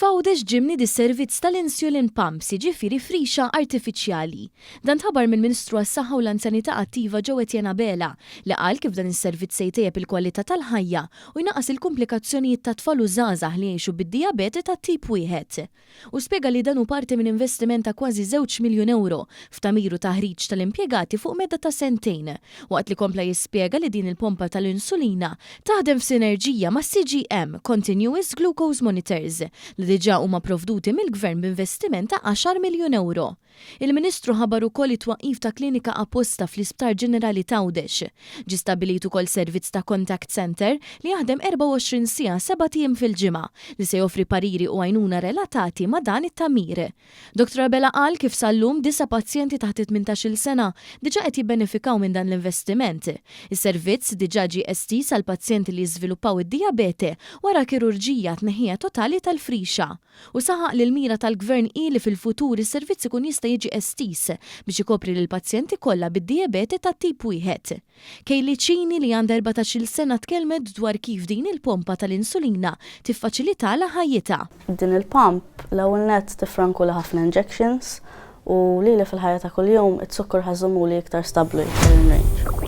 F'Għawdex ġimni dis-servizz tal-insulin pumps, jiġifieri frixa artifiċjali. Dan tħabar mill-Ministru għas-Saħħa u l-Anzjanità Attiva Joe Etienne Bela li qal kif dan is-servizz se jtejjeb il-kwalità tal-ħajja u jnaqqas il-komplikazzjonijiet ta' tfal u żgħażagħ li jgħixu bid-dijabete ta' tip wieħed. U spjega li dan hu parti minn investiment ta' kważi €2 miljun f'tamiru taħriġ tal-impjegati fuq medda ta' sentejn, waqt li kompla jispjega li din il-pompa tal-insulina taħdem f'sinerġija ma' CGM Continuous Glucose Monitors li diġà huma provduti mill-Gvern b'investiment ta' €10 miljun. Il-Ministru ħabar ukoll it-twaqqif ta' klinika apposta fl-Isptar Ġenerali ta' Għawdex. Ġie stabbilit ukoll servizz ta' contact center li jaħdem 24 siegħa 7 ijiem fil-ġimgħa li se joffri pariri u għajnuna relatati ma' dan it-tagħmir. Dr. Bela qal kif sal-lum 9 pazjenti taħt 18-il sena diġà qed jibbenefikaw minn dan l-investiment. Is-servizz diġà ġie estis għal pazjenti li jiżviluppaw id-dijabete wara kirurġija tneħħija totali tal-frixa. U saħaq li l-mira tal-Gvern li fil-futur is-servizz ikun jista' jiġi estis biex ikopri lil pazjenti kollha bid-dijabete ta' tip wieħed. Kejli Ċini li għandha 14-il sena tkellmet dwar kif din il-pompa tal-insulina tiffaċilitala ħajjitha. Din il-pump l-ewwel nett tifranku li ħafna injections u li fil-ħajja ta' kuljum it-sukkar ħażomu li iktar stabbli range.